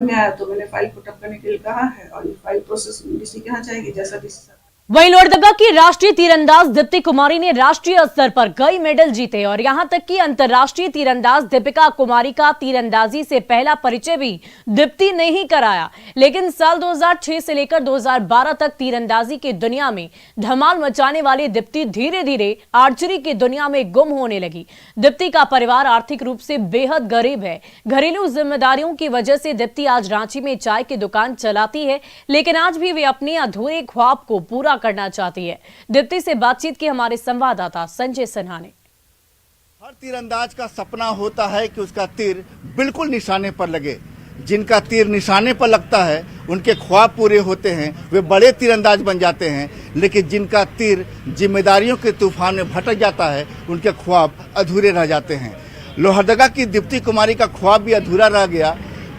में आया तो मैंने फाइल पुटअप करने के लिए कहा है और ये फाइल प्रोसेस डीसी के यहाँ जाएगी जैसा डीसी। वहीं लोहरदगा की राष्ट्रीय तीरंदाज दीप्ति कुमारी ने राष्ट्रीय स्तर पर कई मेडल जीते और यहां तक कि अंतर्राष्ट्रीय तीरंदाज दीपिका कुमारी का तीरंदाजी से पहला परिचय भी दीप्ति ने ही कराया। लेकिन साल 2006 से लेकर 2012 तक तीरंदाजी की दुनिया में धमाल मचाने वाली दीप्ति धीरे धीरे आर्चरी की दुनिया में गुम होने लगी। दीप्ति का परिवार आर्थिक रूप से बेहद गरीब है। घरेलू जिम्मेदारियों की वजह से दीप्ति आज रांची में चाय की दुकान चलाती है, लेकिन आज भी वे अपने अधूरे ख्वाब को पूरा करना चाहती है। दीप्ति से बातचीत की हमारे संवाददाता संजय सिन्हा ने। हर तीरंदाज का सपना होता है कि उसका तीर बिल्कुल निशाने पर लगे। जिनका तीर निशाने पर लगता है उनके ख्वाब पूरे होते हैं, वे बड़े तीरंदाज बन जाते हैं। लेकिन जिनका तीर जिम्मेदारियों के तूफान में भटक जाता है उनके ख्वाब अधूरे रह जाते हैं। लोहरदगा की दीप्ति कुमारी का ख्वाब भी अधूरा रह गया।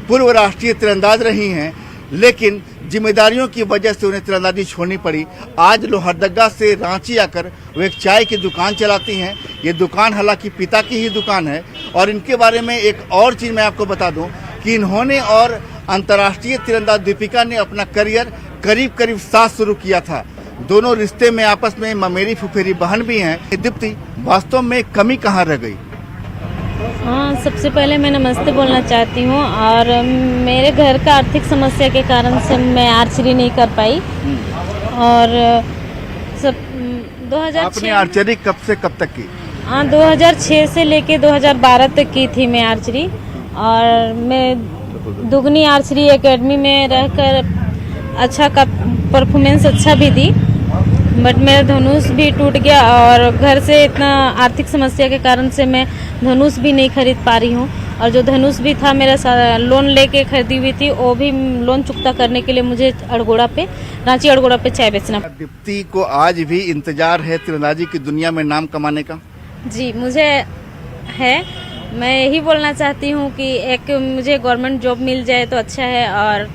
पूर्व राष्ट्रीय तीरंदाज रही हैं, लेकिन जिम्मेदारियों की वजह से उन्हें तीरंदाजी छोड़नी पड़ी। आज लोहरदगा से रांची आकर वो एक चाय की दुकान चलाती हैं। ये दुकान हालांकि पिता की ही दुकान है। और इनके बारे में एक और चीज़ मैं आपको बता दूं कि इन्होंने और अंतर्राष्ट्रीय तीरंदाज दीपिका ने अपना करियर करीब करीब साथ शुरू किया था। दोनों रिश्ते में आपस में ममेरी फुफेरी बहन भी हैं। दीप्ति, वास्तव में कमी कहाँ रह गई? हाँ, सबसे पहले मैं नमस्ते बोलना चाहती हूँ। और मेरे घर का आर्थिक समस्या के कारण से मैं आर्चरी नहीं कर पाई। और सब 2006 आपने आर्चरी कब से कब तक की? हाँ, 2006 से लेके 2012 तक की थी मैं आर्चरी। और मैं दुगनी आर्चरी एकेडमी में रहकर अच्छा का परफॉर्मेंस अच्छा भी दी, बट मेरा धनुष भी टूट गया। और घर से इतना आर्थिक समस्या के कारण से मैं धनुष भी नहीं खरीद पा रही हूँ। और जो धनुष भी था मेरा लोन लेके खरीदी हुई थी, वो भी लोन चुकता करने के लिए मुझे रांची अड़गोड़ा पे चाय बेचना। दीप्ति को आज भी इंतजार है तीरंदाजी की दुनिया में नाम कमाने का? जी, मुझे है। मैं यही बोलना चाहती हूँ कि एक मुझे गवर्नमेंट जॉब मिल जाए तो अच्छा है, और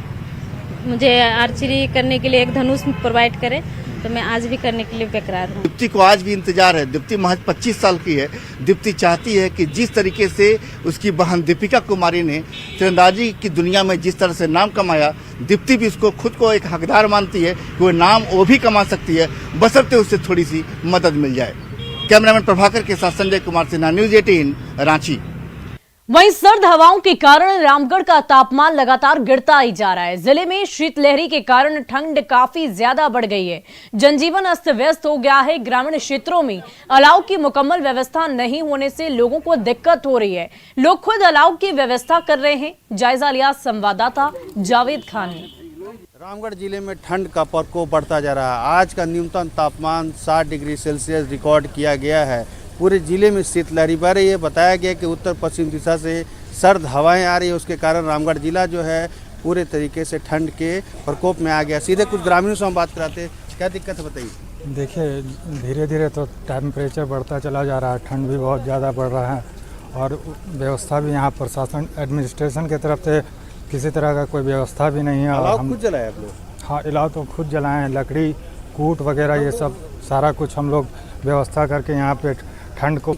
मुझे आर्चरी करने के लिए एक धनुष प्रोवाइड करे तो मैं आज भी करने के लिए बेकरार हूँ। दीप्ति को आज भी इंतजार है। दीप्ति महज 25 साल की है। दीप्ति चाहती है कि जिस तरीके से उसकी बहन दीपिका कुमारी ने तीरंदाजी की दुनिया में जिस तरह से नाम कमाया, दीप्ति भी उसको खुद को एक हकदार मानती है कि वो नाम वो भी कमा सकती है, बशर्ते उससे थोड़ी सी मदद मिल जाए। कैमरामैन प्रभाकर के साथ संजय कुमार सिन्हा, न्यूज़ 18 रांची। वहीं सर्द हवाओं के कारण रामगढ़ का तापमान लगातार गिरता ही जा रहा है। जिले में शीतलहरी के कारण ठंड काफी ज्यादा बढ़ गई है। जनजीवन अस्त व्यस्त हो गया है। ग्रामीण क्षेत्रों में अलाव की मुकम्मल व्यवस्था नहीं होने से लोगों को दिक्कत हो रही है। लोग खुद अलाव की व्यवस्था कर रहे हैं। जायजा लिया संवाददाता जावेद खान ने। रामगढ़ जिले में ठंड का प्रकोप बढ़ता जा रहा है। आज का न्यूनतम तापमान 60 डिग्री सेल्सियस रिकॉर्ड किया गया है। पूरे जिले में शीतलहरी बह रही है। बताया गया कि उत्तर पश्चिम दिशा से सर्द हवाएं आ रही है, उसके कारण रामगढ़ जिला जो है पूरे तरीके से ठंड के प्रकोप में आ गया। सीधे कुछ ग्रामीणों से हम बात कराते हैं, क्या दिक्कत है बताइए। देखिए, धीरे धीरे तो टेम्परेचर बढ़ता चला जा रहा है, ठंड भी बहुत ज़्यादा बढ़ रहा है। और व्यवस्था भी यहाँ प्रशासन एडमिनिस्ट्रेशन की तरफ से किसी तरह का कोई व्यवस्था भी नहीं है। और हम खुद जलाए आप लोग? हाँ, अलाव तो खुद जलाए हैं। लकड़ी, कूट वगैरह ये सब सारा कुछ हम लोग व्यवस्था करके यहाँ पे ठंड को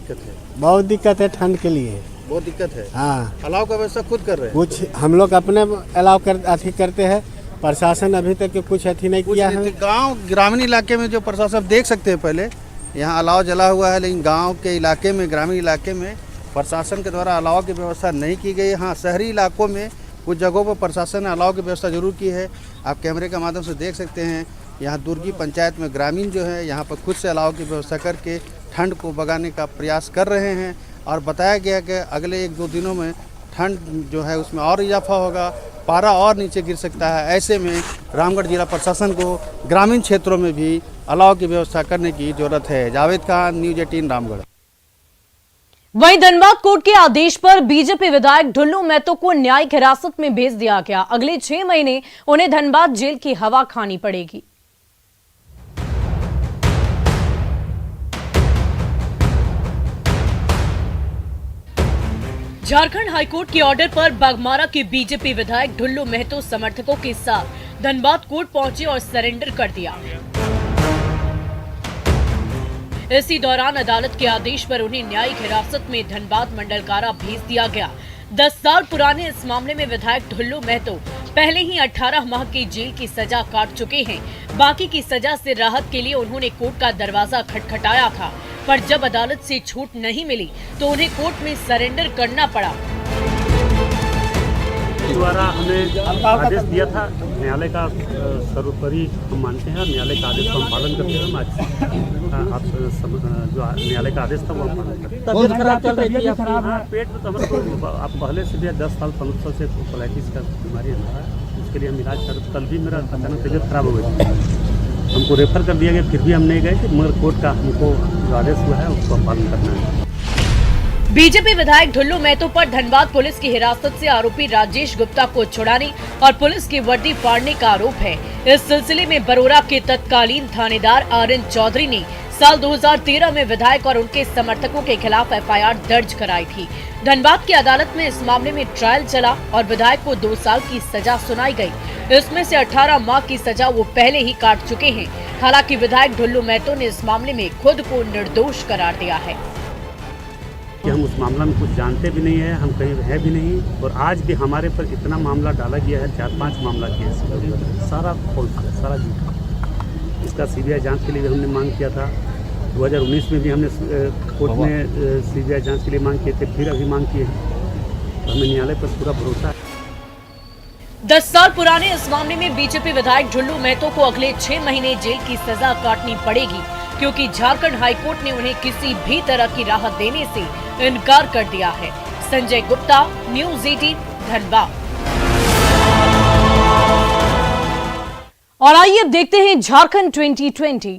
बहुत दिक्कत है ठंड के लिए। बहुत दिक्कत है। हाँ, अलाव का व्यवस्था खुद कर रहे हैं? कुछ हम लोग अपने अलाव कर अथी करते हैं। प्रशासन अभी तक कुछ अथी नहीं किया है। गांव ग्रामीण इलाके में जो प्रशासन देख सकते हैं, पहले यहाँ अलाव जला हुआ है, लेकिन गांव के इलाके में, ग्रामीण इलाके में प्रशासन के द्वारा अलाव की व्यवस्था नहीं की गई। हाँ, शहरी इलाकों में कुछ जगहों पर प्रशासन ने अलाव की व्यवस्था जरूर की है। आप कैमरे के माध्यम से देख सकते हैं, यहाँ दुर्गी पंचायत में ग्रामीण जो है यहाँ पर खुद से अलाव की व्यवस्था करके ठंड को भगाने का प्रयास कर रहे हैं। और बताया गया कि अगले 1-2 दिनों में ठंड जो है उसमें और इजाफा होगा, पारा और नीचे गिर सकता है। ऐसे में रामगढ़ जिला प्रशासन को ग्रामीण क्षेत्रों में भी अलाव की व्यवस्था करने की जरूरत है। जावेद खान, न्यूज़ 18 रामगढ़। वहीं धनबाद कोर्ट के आदेश पर बीजेपी विधायक ढुल्लू महतो को न्यायिक हिरासत में भेज दिया गया। अगले 6 महीने उन्हें धनबाद जेल की हवा खानी पड़ेगी। झारखंड हाईकोर्ट के ऑर्डर पर बाघमारा के बीजेपी विधायक ढुल्लू महतो समर्थकों के साथ धनबाद कोर्ट पहुंचे और सरेंडर कर दिया। इसी दौरान अदालत के आदेश पर उन्हें न्यायिक हिरासत में धनबाद मंडल कारा भेज दिया गया। 10 साल पुराने इस मामले में विधायक ढुल्लू महतो पहले ही 18 माह की जेल की सजा काट चुके हैं। बाकी की सजा से राहत के लिए उन्होंने कोर्ट का दरवाजा खटखटाया था, पर जब अदालत से छूट नहीं मिली तो उन्हें कोर्ट में सरेंडर करना पड़ा। द्वारा हमें आदेश दिया था, न्यायालय का सर्वोपरि हम मानते हैं और न्यायालय का आदेश को हम पालन करते हैं। आज जो न्यायालय का आदेश था वो हम पालन करते हैं। तबीयत खराब चल रही थी, खराब है पेट में तो हमको आप पहले से भी 10 साल 15 साल से कोलाइटिस का बीमारी है, उसके लिए हम इलाज कर। कल भी मेरा अचानक तबीयत खराब हो गई थी, हमको रेफर कर दिया गया, फिर भी हम नहीं गए, मगर कोर्ट का हमको जो आदेश हुआ है उसको हम पालन करना है। बीजेपी विधायक ढुल्लू महतो पर धनबाद पुलिस की हिरासत से आरोपी राजेश गुप्ता को छुड़ाने और पुलिस की वर्दी फाड़ने का आरोप है। इस सिलसिले में बरोरा के तत्कालीन थानेदार आरएन चौधरी ने साल 2013 में विधायक और उनके समर्थकों के खिलाफ एफआईआर दर्ज कराई थी। धनबाद की अदालत में इस मामले में ट्रायल चला और विधायक को 2 साल की सजा सुनाई गई। इसमें से 18 माह की सजा वो पहले ही काट चुके हैं। हालांकि विधायक ढुल्लू महतो ने इस मामले में खुद को निर्दोष करार दिया है कि हम उस मामला में कुछ जानते भी नहीं है, हम कहीं है भी नहीं, और आज भी हमारे पर इतना मामला डाला गया है, 4-5 मामला केस, सारा फॉल्स है, सारा झूठ। इसका सीबीआई जांच के लिए भी हमने मांग किया था। 2019 में भी हमने कोर्ट में सीबीआई जांच के लिए मांग किए थे, फिर अभी मांग किए हैं। तो हमें न्यायालय पर पूरा भरोसा है। 10 साल पुराने इस मामले में बीजेपी विधायक ढुल्लू महतो को अगले 6 महीने जेल की सजा काटनी पड़ेगी, क्योंकि झारखंड हाईकोर्ट ने उन्हें किसी भी तरह की राहत देने से इनकार कर दिया है। संजय गुप्ता, न्यूज़ 18, धनबाद। और आइए अब देखते हैं झारखंड 2020।